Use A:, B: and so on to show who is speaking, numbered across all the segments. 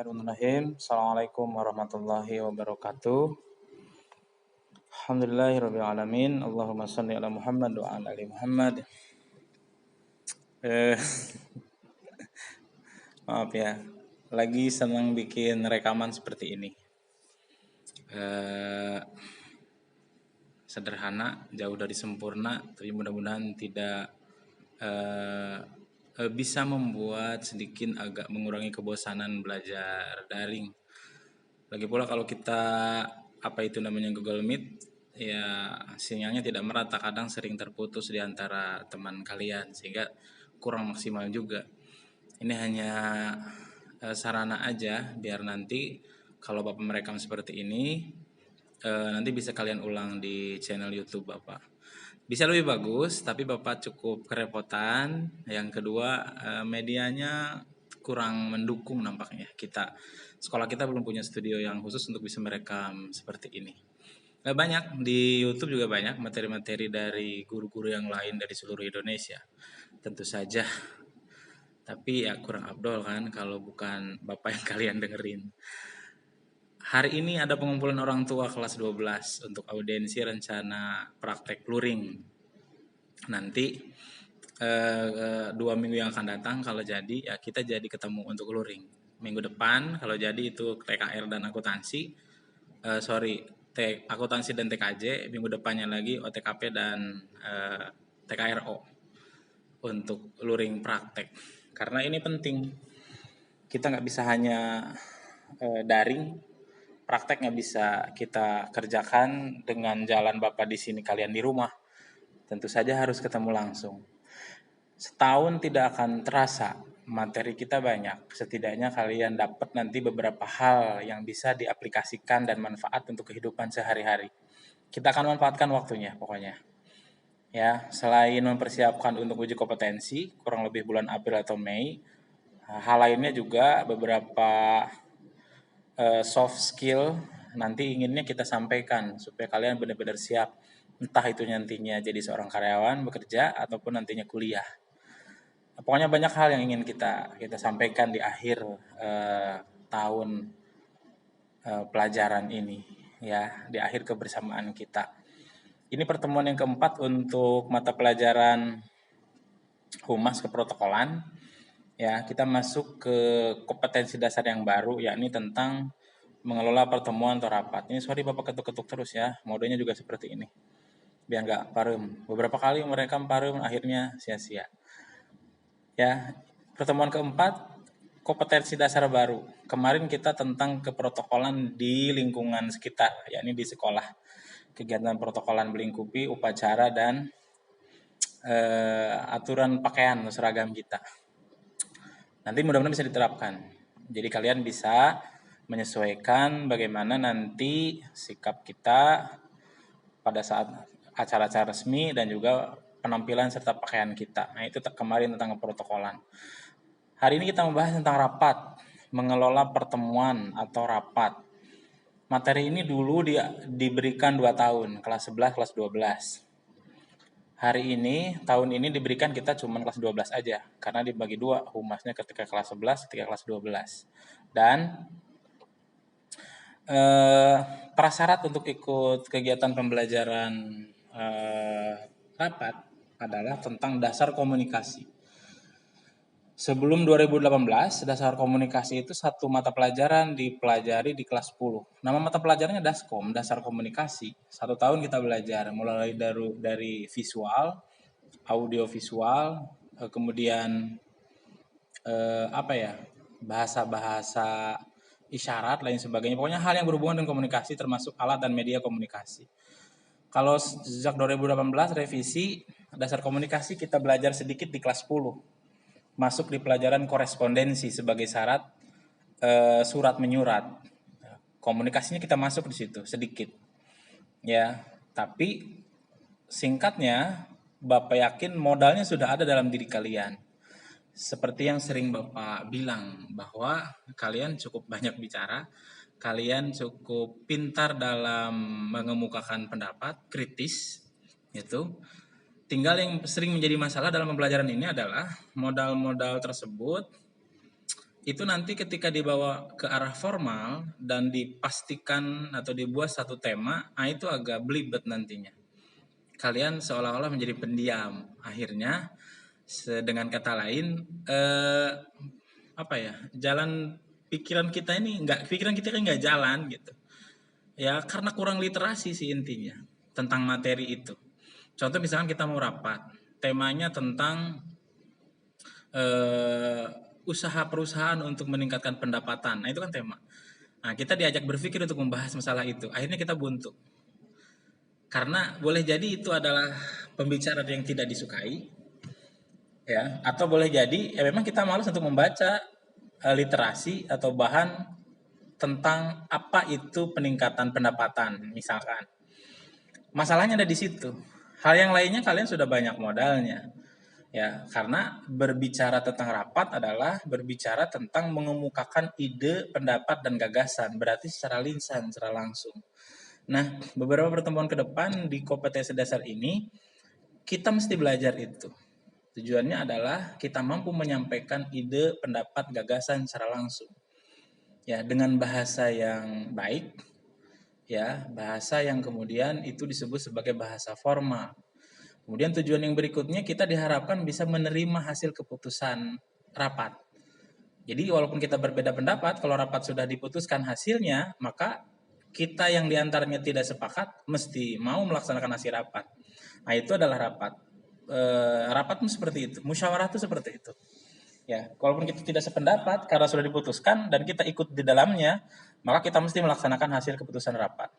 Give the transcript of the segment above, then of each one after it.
A: Bismillahirrahmanirrahim. Assalamualaikum warahmatullahi wabarakatuh. Alhamdulillahirrahmanirrahim. Allahumma salli ala Muhammad wa ala ali Muhammad. Maaf ya, lagi senang bikin rekaman seperti ini. Sederhana, jauh dari sempurna, tapi mudah-mudahan tidak bisa membuat sedikit agak mengurangi kebosanan belajar daring. Lagi pula kalau kita namanya Google Meet, ya sinyalnya tidak merata, kadang sering terputus di antara teman kalian sehingga kurang maksimal juga. Ini hanya sarana aja biar nanti kalau Bapak merekam seperti ini nanti bisa kalian ulang di channel YouTube Bapak. Bisa lebih bagus, tapi Bapak cukup kerepotan. Yang kedua, medianya kurang mendukung nampaknya. Sekolah kita belum punya studio yang khusus untuk bisa merekam seperti ini. Banyak, di YouTube juga banyak materi-materi dari guru-guru yang lain dari seluruh Indonesia. Tentu saja. Tapi ya kurang afdol kan kalau bukan Bapak yang kalian dengerin. Hari ini ada pengumpulan orang tua kelas 12 untuk audiensi rencana praktek luring. Nanti 2 minggu yang akan datang kalau jadi ya kita jadi ketemu untuk luring. Minggu depan kalau jadi itu TKR dan akuntansi. Akuntansi dan TKJ. Minggu depannya lagi OTKP dan TKRO untuk luring praktek. Karena ini penting. Kita nggak bisa hanya daring. Praktek nggak bisa kita kerjakan dengan jalan Bapak di sini, kalian di rumah. Tentu saja harus ketemu langsung. Setahun tidak akan terasa, materi kita banyak. Setidaknya kalian dapat nanti beberapa hal yang bisa diaplikasikan dan manfaat untuk kehidupan sehari-hari. Kita akan manfaatkan waktunya pokoknya. Ya, selain mempersiapkan untuk uji kompetensi, kurang lebih bulan April atau Mei, hal lainnya juga beberapa soft skill nanti inginnya kita sampaikan supaya kalian benar-benar siap, entah itu nantinya jadi seorang karyawan bekerja ataupun nantinya kuliah. Pokoknya banyak hal yang ingin kita sampaikan di akhir tahun pelajaran ini, ya, di akhir kebersamaan kita. Ini pertemuan yang keempat untuk mata pelajaran Humas Keprotokolan. Ya, kita masuk ke kompetensi dasar yang baru, yakni tentang mengelola pertemuan atau rapat. Ini sorry Bapak ketuk-ketuk terus ya, modenya juga seperti ini. Biar nggak parum. Beberapa kali mereka parum akhirnya sia-sia. Ya, pertemuan keempat, kompetensi dasar baru. Kemarin kita tentang keprotokolan di lingkungan sekitar, yakni di sekolah. Kegiatan protokolan melingkupi upacara dan aturan pakaian seragam kita. Nanti mudah-mudahan bisa diterapkan. Jadi kalian bisa menyesuaikan bagaimana nanti sikap kita pada saat acara-acara resmi dan juga penampilan serta pakaian kita. Nah, itu kemarin tentang protokolan. Hari ini kita membahas tentang rapat, mengelola pertemuan atau rapat. Materi ini dulu diberikan 2 tahun, kelas 11, kelas 12. Hari ini, tahun ini diberikan kita cuma kelas 12 aja, karena dibagi 2, humasnya ketika kelas 11, ketika kelas 12. Dan prasyarat untuk ikut kegiatan pembelajaran rapat adalah tentang dasar komunikasi. Sebelum 2018, dasar komunikasi itu satu mata pelajaran dipelajari di kelas 10. Nama mata pelajarannya Daskom, dasar komunikasi. 1 tahun kita belajar, mulai dari visual, audio visual, kemudian bahasa-bahasa isyarat, lain sebagainya. Pokoknya hal yang berhubungan dengan komunikasi termasuk alat dan media komunikasi. Kalau sejak 2018 revisi dasar komunikasi kita belajar sedikit di kelas 10. Masuk di pelajaran korespondensi sebagai syarat surat menyurat. Komunikasinya kita masuk di situ sedikit. Ya, tapi singkatnya Bapak yakin modalnya sudah ada dalam diri kalian. Seperti yang sering Bapak bilang bahwa kalian cukup banyak bicara, kalian cukup pintar dalam mengemukakan pendapat kritis itu. Tinggal yang sering menjadi masalah dalam pembelajaran ini adalah modal-modal tersebut itu nanti ketika dibawa ke arah formal dan dipastikan atau dibuat satu tema, itu agak belibet nantinya. Kalian seolah-olah menjadi pendiam. Akhirnya dengan kata lain apa ya? Jalan pikiran kita ini pikiran kita kan nggak jalan gitu. Ya karena kurang literasi sih intinya tentang materi itu. Contoh misalkan kita mau rapat, temanya tentang usaha perusahaan untuk meningkatkan pendapatan. Nah, itu kan tema. Nah, kita diajak berpikir untuk membahas masalah itu. Akhirnya kita buntu. Karena boleh jadi itu adalah pembicaraan yang tidak disukai, ya, atau boleh jadi ya memang kita malas untuk membaca literasi atau bahan tentang apa itu peningkatan pendapatan, misalkan. Masalahnya ada di situ. Hal yang lainnya kalian sudah banyak modalnya. Ya, karena berbicara tentang rapat adalah berbicara tentang mengemukakan ide, pendapat, dan gagasan. Berarti secara lisan, secara langsung. Nah, beberapa pertemuan ke depan di kompetensi dasar ini, kita mesti belajar itu. Tujuannya adalah kita mampu menyampaikan ide, pendapat, gagasan secara langsung. Ya, dengan bahasa yang baik, ya, bahasa yang kemudian itu disebut sebagai bahasa formal. Kemudian tujuan yang berikutnya kita diharapkan bisa menerima hasil keputusan rapat. Jadi walaupun kita berbeda pendapat, kalau rapat sudah diputuskan hasilnya, maka kita yang diantaranya tidak sepakat mesti mau melaksanakan hasil rapat. Nah itu adalah rapat. Rapat seperti itu, musyawarah itu seperti itu. Ya, walaupun kita tidak sependapat karena sudah diputuskan dan kita ikut di dalamnya, maka kita mesti melaksanakan hasil keputusan rapat.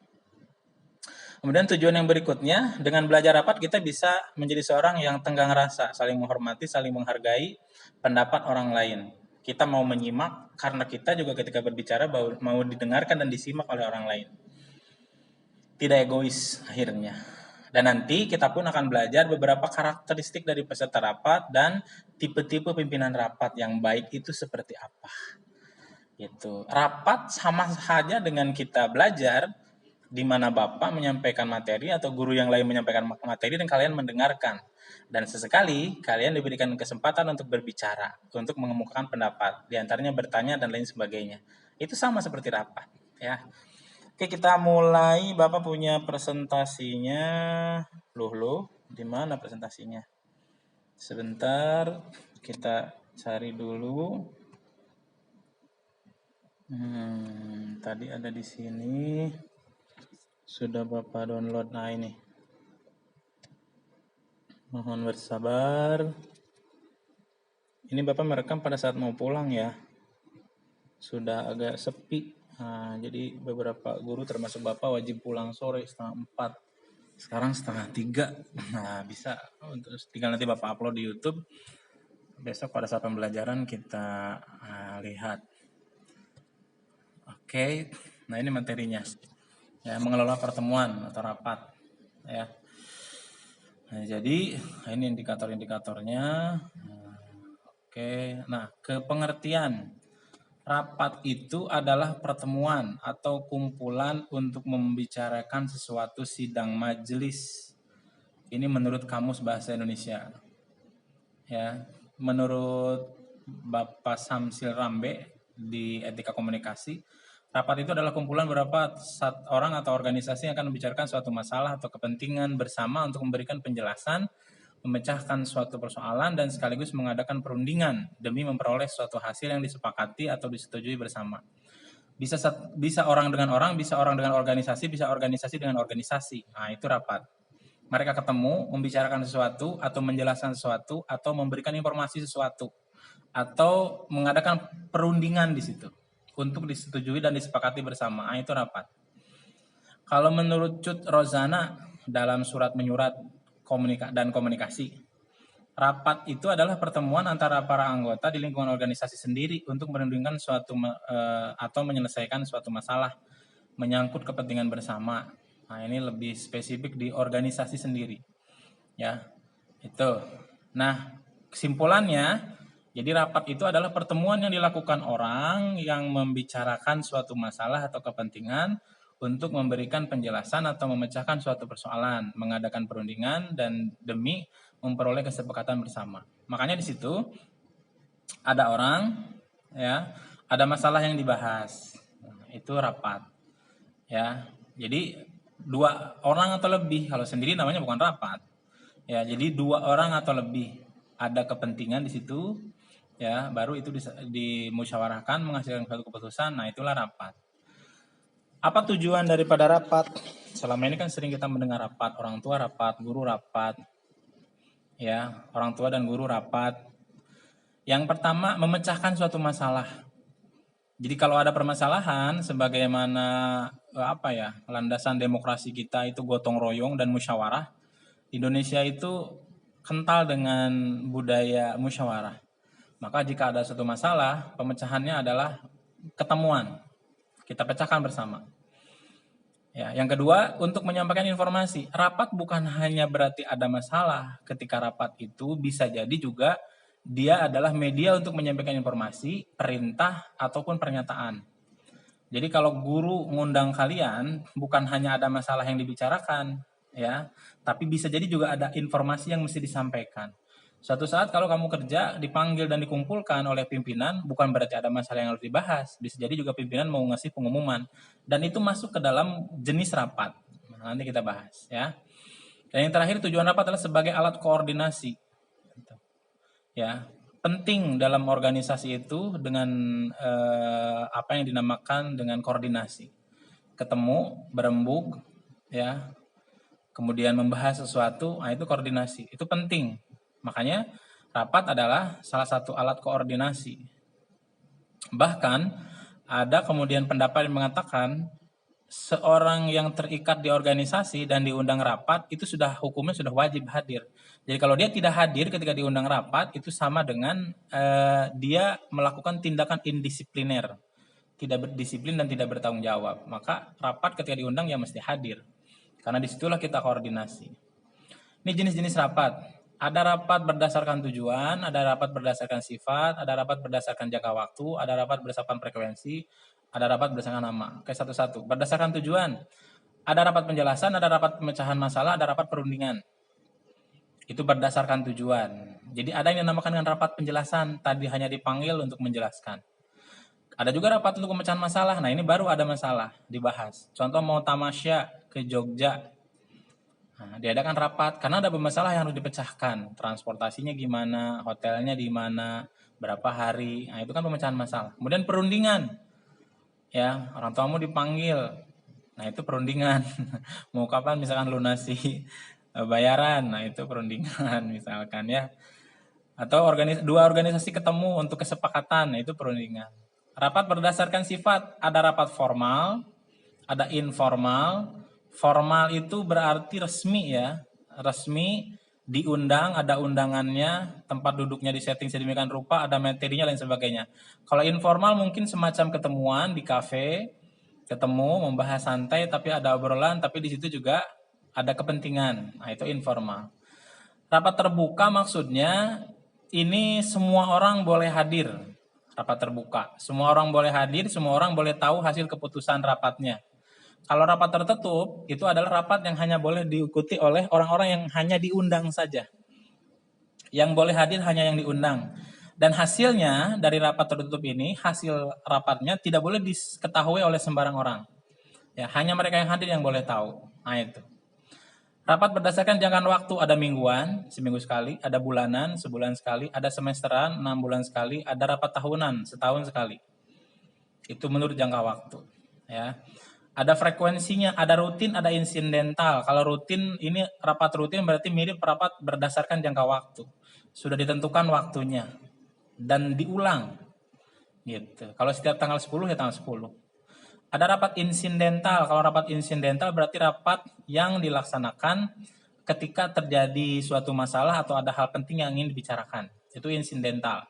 A: Kemudian tujuan yang berikutnya, dengan belajar rapat kita bisa menjadi seorang yang tenggang rasa, saling menghormati, saling menghargai pendapat orang lain. Kita mau menyimak karena kita juga ketika berbicara mau didengarkan dan disimak oleh orang lain. Tidak egois akhirnya. Dan nanti kita pun akan belajar beberapa karakteristik dari peserta rapat dan tipe-tipe pimpinan rapat yang baik itu seperti apa. Gitu. Rapat sama saja dengan kita belajar, di mana Bapak menyampaikan materi atau guru yang lain menyampaikan materi dan kalian mendengarkan. Dan sesekali kalian diberikan kesempatan untuk berbicara, untuk mengemukakan pendapat, diantaranya bertanya dan lain sebagainya. Itu sama seperti rapat, ya. Oke, kita mulai. Bapak punya presentasinya. Loh, di mana presentasinya? Sebentar, kita cari dulu. Tadi ada di sini. Sudah Bapak download. Nah ini. Mohon bersabar. Ini Bapak merekam pada saat mau pulang ya. Sudah agak sepi. Nah, jadi beberapa guru termasuk Bapak wajib pulang sore 3:30. Sekarang 2:30. Nah, bisa untuk tinggal nanti Bapak upload di YouTube. Besok pada saat pembelajaran kita lihat. Oke. Nah, ini materinya. Ya, mengelola pertemuan atau rapat, ya. Nah, jadi ini indikator-indikatornya. Oke, nah kepengertian rapat itu adalah pertemuan atau kumpulan untuk membicarakan sesuatu sidang majelis. Ini menurut Kamus Bahasa Indonesia. Ya, menurut Bapak Samsil Rambe di Etika Komunikasi, rapat itu adalah kumpulan beberapa orang atau organisasi yang akan membicarakan suatu masalah atau kepentingan bersama untuk memberikan penjelasan, memecahkan suatu persoalan, dan sekaligus mengadakan perundingan demi memperoleh suatu hasil yang disepakati atau disetujui bersama. Bisa orang dengan orang, bisa orang dengan organisasi, bisa organisasi dengan organisasi. Nah, itu rapat. Mereka ketemu, membicarakan sesuatu, atau menjelaskan sesuatu, atau memberikan informasi sesuatu, atau mengadakan perundingan di situ untuk disetujui dan disepakati bersama. Nah, itu rapat. Kalau menurut Cut Rozana dalam surat menyurat dan komunikasi, rapat itu adalah pertemuan antara para anggota di lingkungan organisasi sendiri untuk merundingkan suatu atau menyelesaikan suatu masalah menyangkut kepentingan bersama. Nah, ini lebih spesifik di organisasi sendiri. Ya, itu. Nah, kesimpulannya, jadi rapat itu adalah pertemuan yang dilakukan orang yang membicarakan suatu masalah atau kepentingan untuk memberikan penjelasan atau memecahkan suatu persoalan, mengadakan perundingan dan demi memperoleh kesepakatan bersama. Makanya di situ ada orang ya, ada masalah yang dibahas. Nah, itu rapat, ya. Jadi dua orang atau lebih, kalau sendiri namanya bukan rapat. Ya, jadi dua orang atau lebih ada kepentingan di situ, ya, baru itu dimusyawarahkan menghasilkan suatu keputusan. Nah, itulah rapat. Apa tujuan daripada rapat? Selama ini kan sering kita mendengar rapat, orang tua rapat, guru rapat, ya, orang tua dan guru rapat. Yang pertama, memecahkan suatu masalah. Jadi kalau ada permasalahan, sebagaimana landasan demokrasi kita itu gotong royong dan musyawarah, Indonesia itu kental dengan budaya musyawarah. Maka jika ada suatu masalah, pemecahannya adalah ketemuan. Kita pecahkan bersama. Ya, yang kedua, untuk menyampaikan informasi. Rapat bukan hanya berarti ada masalah. Ketika rapat itu bisa jadi juga dia adalah media untuk menyampaikan informasi, perintah, ataupun pernyataan. Jadi kalau guru ngundang kalian, bukan hanya ada masalah yang dibicarakan, ya, tapi bisa jadi juga ada informasi yang mesti disampaikan. Suatu saat kalau kamu kerja, dipanggil dan dikumpulkan oleh pimpinan, bukan berarti ada masalah yang harus dibahas. Bisa jadi juga pimpinan mau ngasih pengumuman. Dan itu masuk ke dalam jenis rapat. Nah, nanti kita bahas, ya. Dan yang terakhir, tujuan rapat adalah sebagai alat koordinasi. Ya, penting dalam organisasi itu dengan apa yang dinamakan dengan koordinasi. Ketemu, berembuk, ya, kemudian membahas sesuatu, nah itu koordinasi. Itu penting. Makanya rapat adalah salah satu alat koordinasi. Bahkan ada kemudian pendapat yang mengatakan seorang yang terikat di organisasi dan diundang rapat itu sudah hukumnya sudah wajib hadir. Jadi kalau dia tidak hadir ketika diundang rapat itu sama dengan dia melakukan tindakan indisipliner, tidak berdisiplin dan tidak bertanggung jawab. Maka rapat ketika diundang ya mesti hadir. Karena disitulah kita koordinasi. Ini jenis-jenis rapat. Ada rapat berdasarkan tujuan, ada rapat berdasarkan sifat, ada rapat berdasarkan jangka waktu, ada rapat berdasarkan frekuensi, ada rapat berdasarkan nama. Oke, satu-satu. Berdasarkan tujuan, ada rapat penjelasan, ada rapat pemecahan masalah, ada rapat perundingan. Itu berdasarkan tujuan. Jadi ada yang dinamakan dengan rapat penjelasan, tadi hanya dipanggil untuk menjelaskan. Ada juga rapat untuk pemecahan masalah. Nah, ini baru ada masalah dibahas. Contoh mau tamasya ke Jogja. Nah, diadakan rapat karena ada masalah yang harus dipecahkan. Transportasinya gimana, hotelnya di mana, berapa hari. Nah, itu kan pemecahan masalah. Kemudian perundingan. Ya, orang tuamu dipanggil. Nah, itu perundingan. Mau kapan misalkan lunasi bayaran. Nah, itu perundingan misalkan ya. Atau dua organisasi ketemu untuk kesepakatan. Nah, itu perundingan. Rapat berdasarkan sifat. Ada rapat formal, ada informal. Formal itu berarti resmi ya, resmi, diundang, ada undangannya, tempat duduknya disetting sedemikian rupa, ada materinya dan sebagainya. Kalau informal mungkin semacam ketemuan di kafe, ketemu, membahas santai, tapi ada obrolan, tapi di situ juga ada kepentingan. Nah, itu informal. Rapat terbuka maksudnya ini semua orang boleh hadir. Rapat terbuka, semua orang boleh hadir, semua orang boleh tahu hasil keputusan rapatnya. Kalau rapat tertutup, itu adalah rapat yang hanya boleh diikuti oleh orang-orang yang hanya diundang saja. Yang boleh hadir hanya yang diundang. Dan hasilnya dari rapat tertutup ini, hasil rapatnya tidak boleh diketahui oleh sembarang orang. Ya, hanya mereka yang hadir yang boleh tahu. Nah, itu. Rapat berdasarkan jangka waktu, ada mingguan, seminggu sekali, ada bulanan, sebulan sekali, ada semesteran, 6 bulan sekali, ada rapat tahunan, setahun sekali. Itu menurut jangka waktu. Ya. Ada frekuensinya, ada rutin, ada insidental. Kalau rutin, ini rapat rutin berarti mirip rapat berdasarkan jangka waktu. Sudah ditentukan waktunya. Dan diulang. Gitu. Kalau setiap tanggal 10, ya tanggal 10. Ada rapat insidental. Kalau rapat insidental berarti rapat yang dilaksanakan ketika terjadi suatu masalah atau ada hal penting yang ingin dibicarakan. Itu insidental.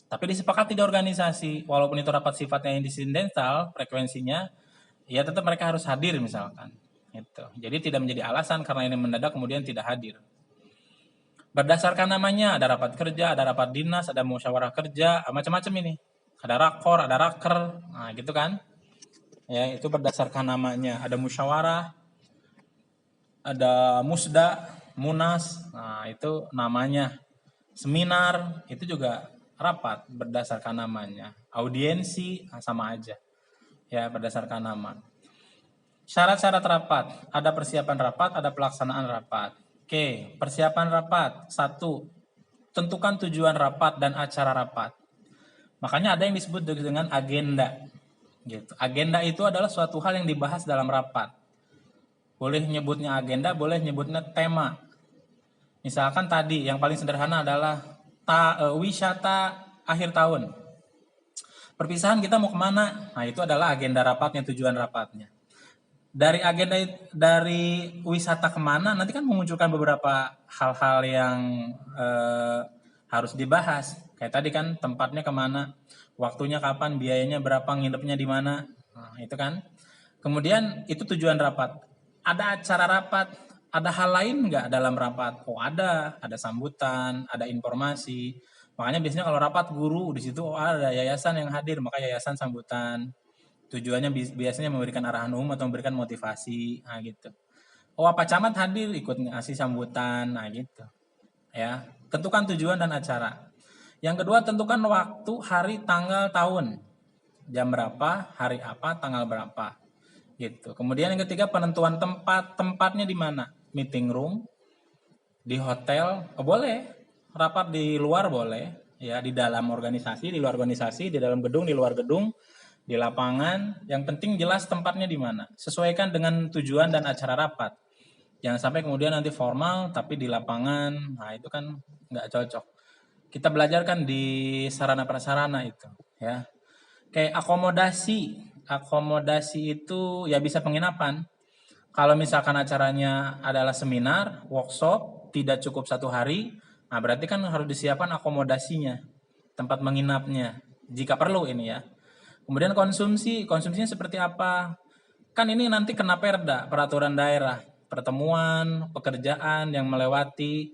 A: Tapi disepakati di organisasi. Walaupun itu rapat sifatnya insidental, frekuensinya, ya tetap mereka harus hadir misalkan. Gitu. Jadi tidak menjadi alasan karena ini mendadak kemudian tidak hadir. Berdasarkan namanya, ada rapat kerja, ada rapat dinas, ada musyawarah kerja, macam-macam ini. Ada rakor, ada raker, nah gitu kan. Ya, itu berdasarkan namanya. Ada musyawarah, ada musda, munas, nah itu namanya. Seminar, itu juga rapat berdasarkan namanya. Audiensi sama aja ya berdasarkan nama. Syarat-syarat rapat, ada persiapan rapat, ada pelaksanaan rapat. Oke, persiapan rapat. 1. Tentukan tujuan rapat dan acara rapat. Makanya ada yang disebut dengan agenda. Gitu. Agenda itu adalah suatu hal yang dibahas dalam rapat. Boleh nyebutnya agenda, boleh nyebutnya tema. Misalkan tadi yang paling sederhana adalah wisata akhir tahun. Perpisahan kita mau kemana? Nah itu adalah agenda rapatnya, tujuan rapatnya. Dari agenda dari wisata kemana nanti kan memunculkan beberapa hal-hal yang harus dibahas. Kayak tadi kan tempatnya kemana, waktunya kapan, biayanya berapa, nginepnya di mana. Nah, itu kan. Kemudian itu tujuan rapat. Ada acara rapat, ada hal lain nggak dalam rapat? Oh ada sambutan, ada informasi. Makanya biasanya kalau rapat guru di situ ada yayasan yang hadir, maka yayasan sambutan. Tujuannya biasanya memberikan arahan umum atau memberikan motivasi, nah gitu. Oh Pak Camat hadir ikut ngasih sambutan, nah gitu. Ya, tentukan tujuan dan acara. Yang kedua tentukan waktu, hari, tanggal, tahun. Jam berapa, hari apa, tanggal berapa. Gitu. Kemudian yang ketiga penentuan tempat, tempatnya di mana? Meeting room, di hotel, boleh. Rapat di luar boleh, ya di dalam organisasi, di luar organisasi, di dalam gedung, di luar gedung, di lapangan. Yang penting jelas tempatnya di mana. Sesuaikan dengan tujuan dan acara rapat. Jangan sampai kemudian nanti formal tapi di lapangan, nah itu kan nggak cocok. Kita belajar kan di sarana prasarana itu, ya. Kayak akomodasi itu ya bisa penginapan. Kalau misalkan acaranya adalah seminar, workshop, tidak cukup 1 hari, nah berarti kan harus disiapkan akomodasinya, tempat menginapnya, jika perlu ini ya. Kemudian konsumsinya seperti apa? Kan ini nanti kena perda, peraturan daerah, pertemuan, pekerjaan yang melewati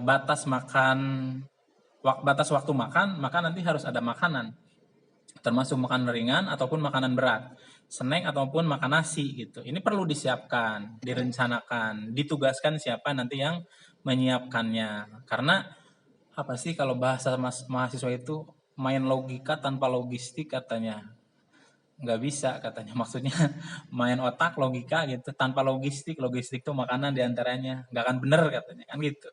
A: batas waktu makan, maka nanti harus ada makanan. Termasuk makanan ringan ataupun makanan berat, snack ataupun makan nasi gitu. Ini perlu disiapkan, direncanakan, ditugaskan siapa nanti yang menyiapkannya. Karena apa sih kalau bahasa mahasiswa itu main logika tanpa logistik katanya. Nggak bisa katanya, maksudnya main otak logika gitu tanpa logistik tuh makanan diantaranya nggak akan bener katanya kan gitu.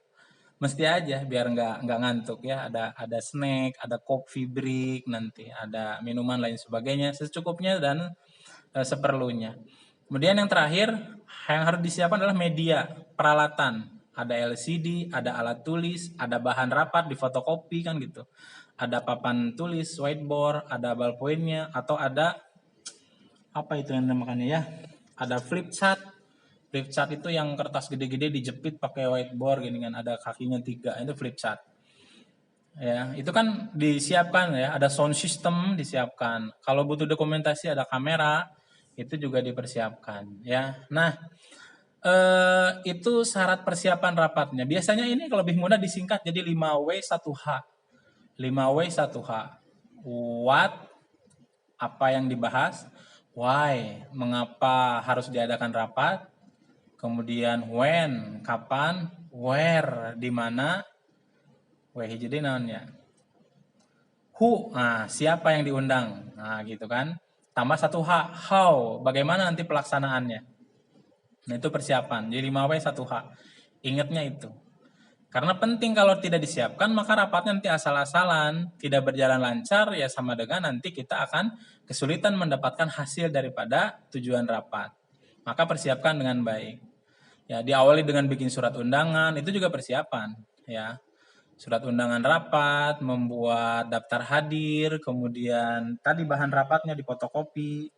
A: Mesti aja biar nggak ngantuk ya, ada snack, ada coffee break, nanti ada minuman lain sebagainya secukupnya dan seperlunya. Kemudian yang terakhir yang harus disiapkan adalah media, peralatan. Ada LCD, ada alat tulis, ada bahan rapat di fotokopi kan gitu. Ada papan tulis, whiteboard, ada ballpointnya, atau ada apa itu yang namanya ya? Ada flip chart. Flip chart itu yang kertas gede-gede dijepit pakai whiteboard gini kan, ada kakinya 3, itu flip chart. Ya, itu kan disiapkan ya, ada sound system disiapkan. Kalau butuh dokumentasi ada kamera, itu juga dipersiapkan ya. Nah, itu syarat persiapan rapatnya. Biasanya ini kalau lebih mudah disingkat jadi 5W 1H. 5W 1H. What, apa yang dibahas, why, mengapa harus diadakan rapat, kemudian when, kapan, where, di mana, jadi naonnya, who, nah siapa yang diundang, nah gitu kan, tambah 1H, how, bagaimana nanti pelaksanaannya. Nah itu persiapan, jadi 5W 1H, ingatnya itu. Karena penting kalau tidak disiapkan maka rapatnya nanti asal-asalan, tidak berjalan lancar, ya sama dengan nanti kita akan kesulitan mendapatkan hasil daripada tujuan rapat. Maka persiapkan dengan baik. Ya, diawali dengan bikin surat undangan, itu juga persiapan, ya. Surat undangan rapat, membuat daftar hadir, kemudian tadi bahan rapatnya difotokopi.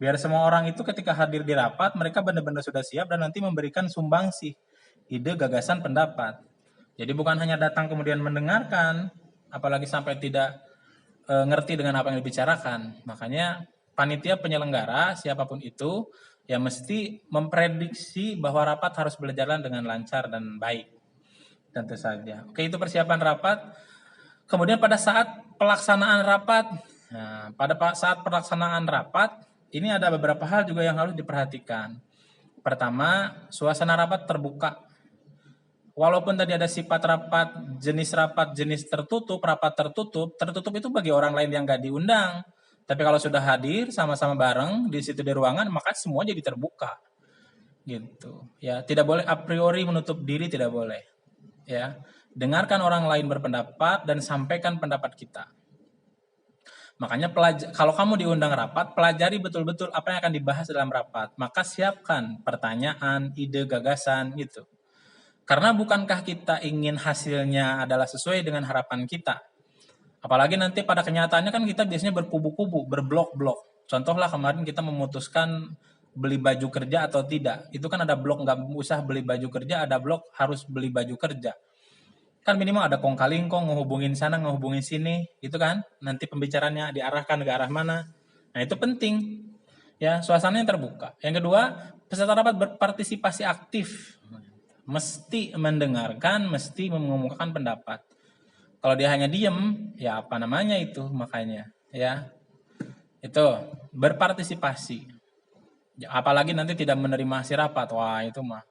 A: Biar semua orang itu ketika hadir di rapat, mereka benar-benar sudah siap dan nanti memberikan sumbangsi, ide, gagasan, pendapat. Jadi bukan hanya datang kemudian mendengarkan, apalagi sampai tidak ngerti dengan apa yang dibicarakan. Makanya panitia penyelenggara siapapun itu ya mesti memprediksi bahwa rapat harus berjalan dengan lancar dan baik. Tentu saja. Oke, itu persiapan rapat. Kemudian pada saat pelaksanaan rapat, nah, pada saat pelaksanaan rapat ini ada beberapa hal juga yang harus diperhatikan. Pertama, suasana rapat terbuka. Walaupun tadi ada sifat rapat jenis tertutup, rapat tertutup itu bagi orang lain yang nggak diundang. Tapi kalau sudah hadir sama-sama bareng di situ di ruangan, maka semua jadi terbuka. Gitu. Ya, tidak boleh a priori menutup diri, tidak boleh. Ya. Dengarkan orang lain berpendapat dan sampaikan pendapat kita. Makanya kalau kamu diundang rapat, pelajari betul-betul apa yang akan dibahas dalam rapat. Maka siapkan pertanyaan, ide, gagasan gitu. Karena bukankah kita ingin hasilnya adalah sesuai dengan harapan kita? Apalagi nanti pada kenyataannya kan kita biasanya berkubu-kubu, berblok-blok. Contohlah kemarin kita memutuskan beli baju kerja atau tidak. Itu kan ada blok nggak usah beli baju kerja, ada blok harus beli baju kerja. Kan minimal ada kong kali kong, ngehubungin sana, ngehubungin sini, gitu kan. Nanti pembicaranya diarahkan ke arah mana. Nah itu penting. Ya, suasananya terbuka. Yang kedua, peserta rapat berpartisipasi aktif. Mesti mendengarkan, mesti mengemukakan pendapat. Kalau dia hanya diem, ya apa namanya itu makanya, ya. Itu berpartisipasi. Apalagi nanti tidak menerima hasil rapat, wah itu mah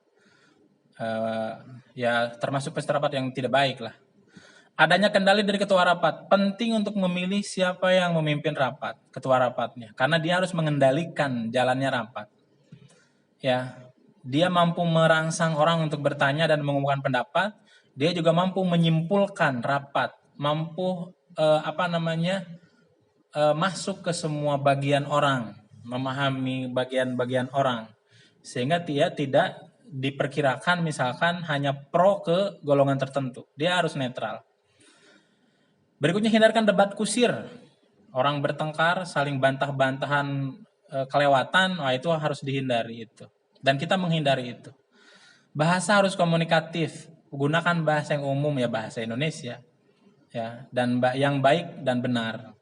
A: ya termasuk peserta rapat yang tidak baik lah. Adanya kendali dari ketua rapat, penting untuk memilih siapa yang memimpin rapat, ketua rapatnya, karena dia harus mengendalikan jalannya rapat. Ya, dia mampu merangsang orang untuk bertanya dan mengumumkan pendapat. Dia juga mampu menyimpulkan rapat, mampu masuk ke semua bagian orang, memahami bagian-bagian orang, sehingga dia tidak diperkirakan misalkan hanya pro ke golongan tertentu. Dia harus netral. Berikutnya, hindarkan debat kusir. Orang bertengkar, saling bantah-bantahan kelewatan, wah itu harus dihindari itu. Dan kita menghindari itu. Bahasa harus komunikatif. Gunakan bahasa yang umum, ya bahasa Indonesia. Ya, dan yang baik dan benar.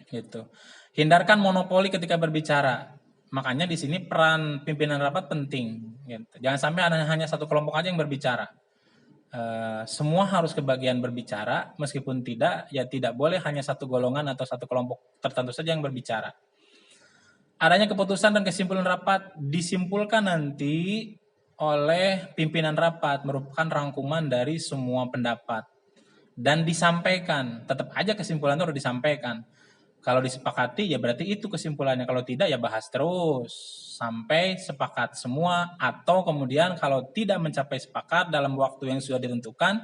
A: Gitu. Hindarkan monopoli ketika berbicara. Makanya di sini peran pimpinan rapat penting. Gitu. Jangan sampai hanya satu kelompok aja yang berbicara. Semua harus kebagian berbicara, meskipun tidak boleh hanya satu golongan atau satu kelompok tertentu saja yang berbicara. Adanya keputusan dan kesimpulan rapat disimpulkan nanti oleh pimpinan rapat, merupakan rangkuman dari semua pendapat dan disampaikan. Tetap aja kesimpulan itu harus disampaikan. Kalau disepakati ya berarti itu kesimpulannya, kalau tidak ya bahas terus sampai sepakat semua, atau kemudian kalau tidak mencapai sepakat dalam waktu yang sudah ditentukan,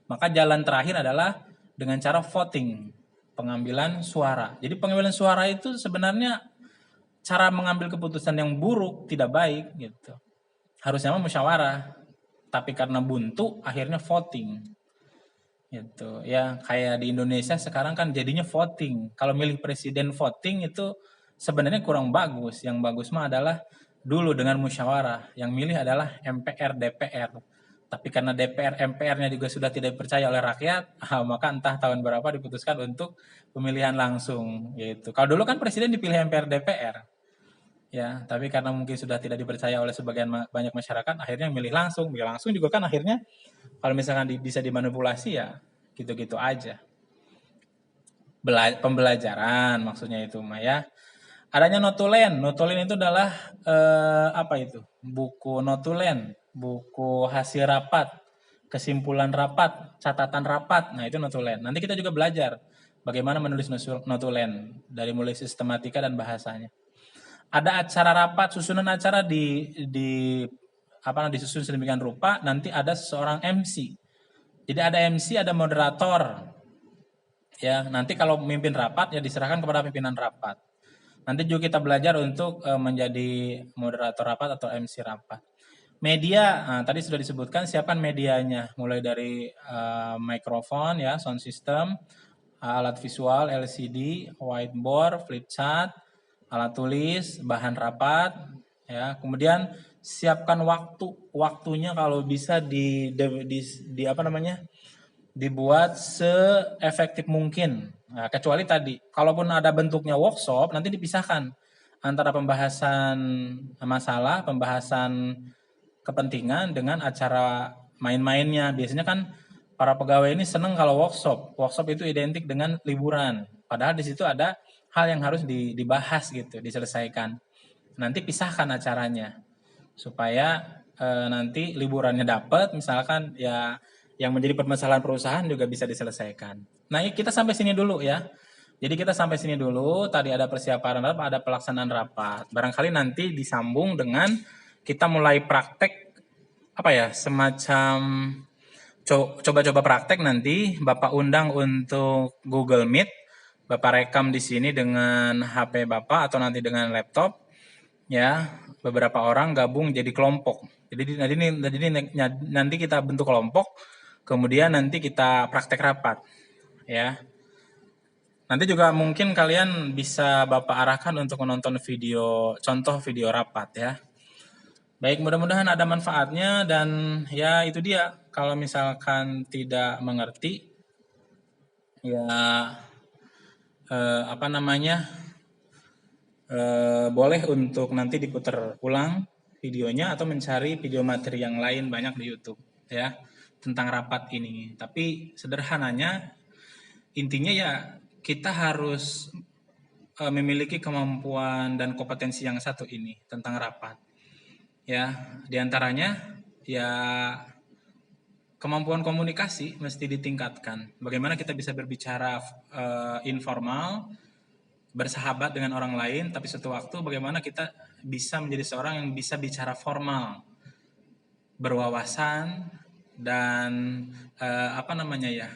A: maka jalan terakhir adalah dengan cara voting, pengambilan suara. Jadi pengambilan suara itu sebenarnya cara mengambil keputusan yang buruk, tidak baik gitu. Harusnya musyawarah, tapi karena buntu akhirnya voting. Gitu. Ya kayak di Indonesia sekarang kan jadinya voting. Kalau milih presiden voting itu sebenarnya kurang bagus. Yang bagus mah adalah dulu dengan musyawarah. Yang milih adalah MPR, DPR. Tapi karena DPR, MPR-nya juga sudah tidak dipercaya oleh rakyat, maka entah tahun berapa diputuskan untuk pemilihan langsung. Gitu. Kalau dulu kan presiden dipilih MPR, DPR. Ya, tapi karena mungkin sudah tidak dipercaya oleh sebagian banyak masyarakat, akhirnya milih langsung. Milih langsung juga kan akhirnya kalau misalkan bisa dimanipulasi ya gitu-gitu aja. Pembelajaran maksudnya itu mah ya. Adanya notulen. Notulen itu adalah apa itu? Buku notulen, buku hasil rapat, kesimpulan rapat, catatan rapat. Nah, itu notulen. Nanti kita juga belajar bagaimana menulis notulen dari mulai sistematika dan bahasanya. Ada acara rapat, susunan acara disusun sedemikian rupa, nanti ada seorang MC. Jadi ada MC, ada moderator. Ya, nanti kalau memimpin rapat ya diserahkan kepada pimpinan rapat. Nanti juga kita belajar untuk menjadi moderator rapat atau MC rapat. Media, tadi sudah disebutkan, siapkan medianya, mulai dari mikrofon ya, sound system, alat visual, LCD, whiteboard, flip chart, alat tulis, bahan rapat, ya. Kemudian siapkan waktunya kalau bisa dibuat seefektif mungkin. Nah, kecuali tadi, kalaupun ada bentuknya workshop, nanti dipisahkan antara pembahasan masalah, pembahasan kepentingan dengan acara main-mainnya. Biasanya kan para pegawai ini senang kalau workshop. Workshop itu identik dengan liburan. Padahal di situ ada hal yang harus dibahas gitu, diselesaikan. Nanti pisahkan acaranya supaya nanti liburannya dapat, misalkan ya yang menjadi permasalahan perusahaan juga bisa diselesaikan. Nah, kita sampai sini dulu ya. Jadi kita sampai sini dulu. Tadi ada persiapan rapat, ada pelaksanaan rapat. Barangkali nanti disambung dengan kita mulai praktek apa ya, semacam coba-coba praktek nanti Bapak undang untuk Google Meet. Bapak rekam di sini dengan HP Bapak atau nanti dengan laptop ya, beberapa orang gabung jadi kelompok. Nanti kita bentuk kelompok, kemudian nanti kita praktek rapat ya. Nanti juga mungkin kalian bisa Bapak arahkan untuk menonton video, contoh video rapat ya. Baik, mudah-mudahan ada manfaatnya dan ya itu dia. Kalau misalkan tidak mengerti, ya apa namanya, boleh untuk nanti diputar ulang videonya atau mencari video materi yang lain banyak di YouTube ya tentang rapat ini. Tapi sederhananya intinya ya kita harus memiliki kemampuan dan kompetensi yang satu ini tentang rapat. Ya, diantaranya ya kemampuan komunikasi mesti ditingkatkan. Bagaimana kita bisa berbicara informal, bersahabat dengan orang lain, tapi suatu waktu bagaimana kita bisa menjadi seorang yang bisa bicara formal, berwawasan dan apa namanya ya,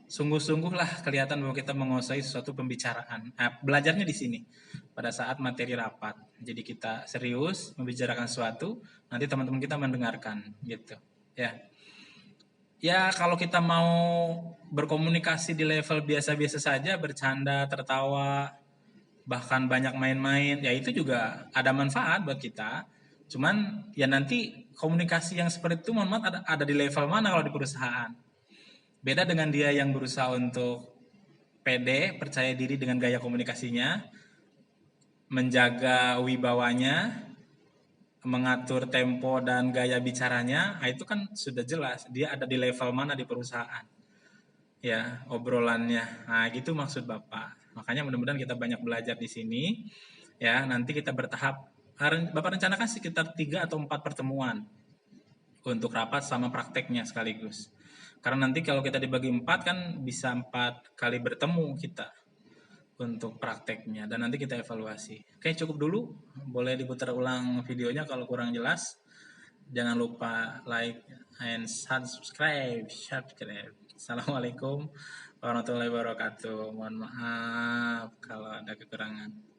A: sungguh-sungguh lah kelihatan bahwa kita menguasai suatu pembicaraan. Belajarnya di sini pada saat materi rapat. Jadi kita serius membicarakan sesuatu, nanti teman-teman kita mendengarkan gitu. Ya. Ya kalau kita mau berkomunikasi di level biasa-biasa saja, bercanda, tertawa, bahkan banyak main-main, ya itu juga ada manfaat buat kita. Cuman ya nanti komunikasi yang seperti itu mohon maaf ada di level mana kalau di perusahaan. Beda dengan dia yang berusaha untuk pede, percaya diri dengan gaya komunikasinya, menjaga wibawanya, mengatur tempo dan gaya bicaranya, itu kan sudah jelas dia ada di level mana di perusahaan. Ya, obrolannya. Nah, gitu maksud Bapak. Makanya mudah-mudahan kita banyak belajar di sini. Ya, nanti kita bertahap. Bapak rencanakan sekitar 3 atau 4 pertemuan untuk rapat sama prakteknya sekaligus. Karena nanti kalau kita dibagi 4 kan bisa 4 kali bertemu kita untuk prakteknya dan nanti kita evaluasi. Oke, cukup dulu. Boleh diputar ulang videonya kalau kurang jelas. Jangan lupa like and subscribe. Assalamualaikum warahmatullahi wabarakatuh. Mohon maaf kalau ada kekurangan.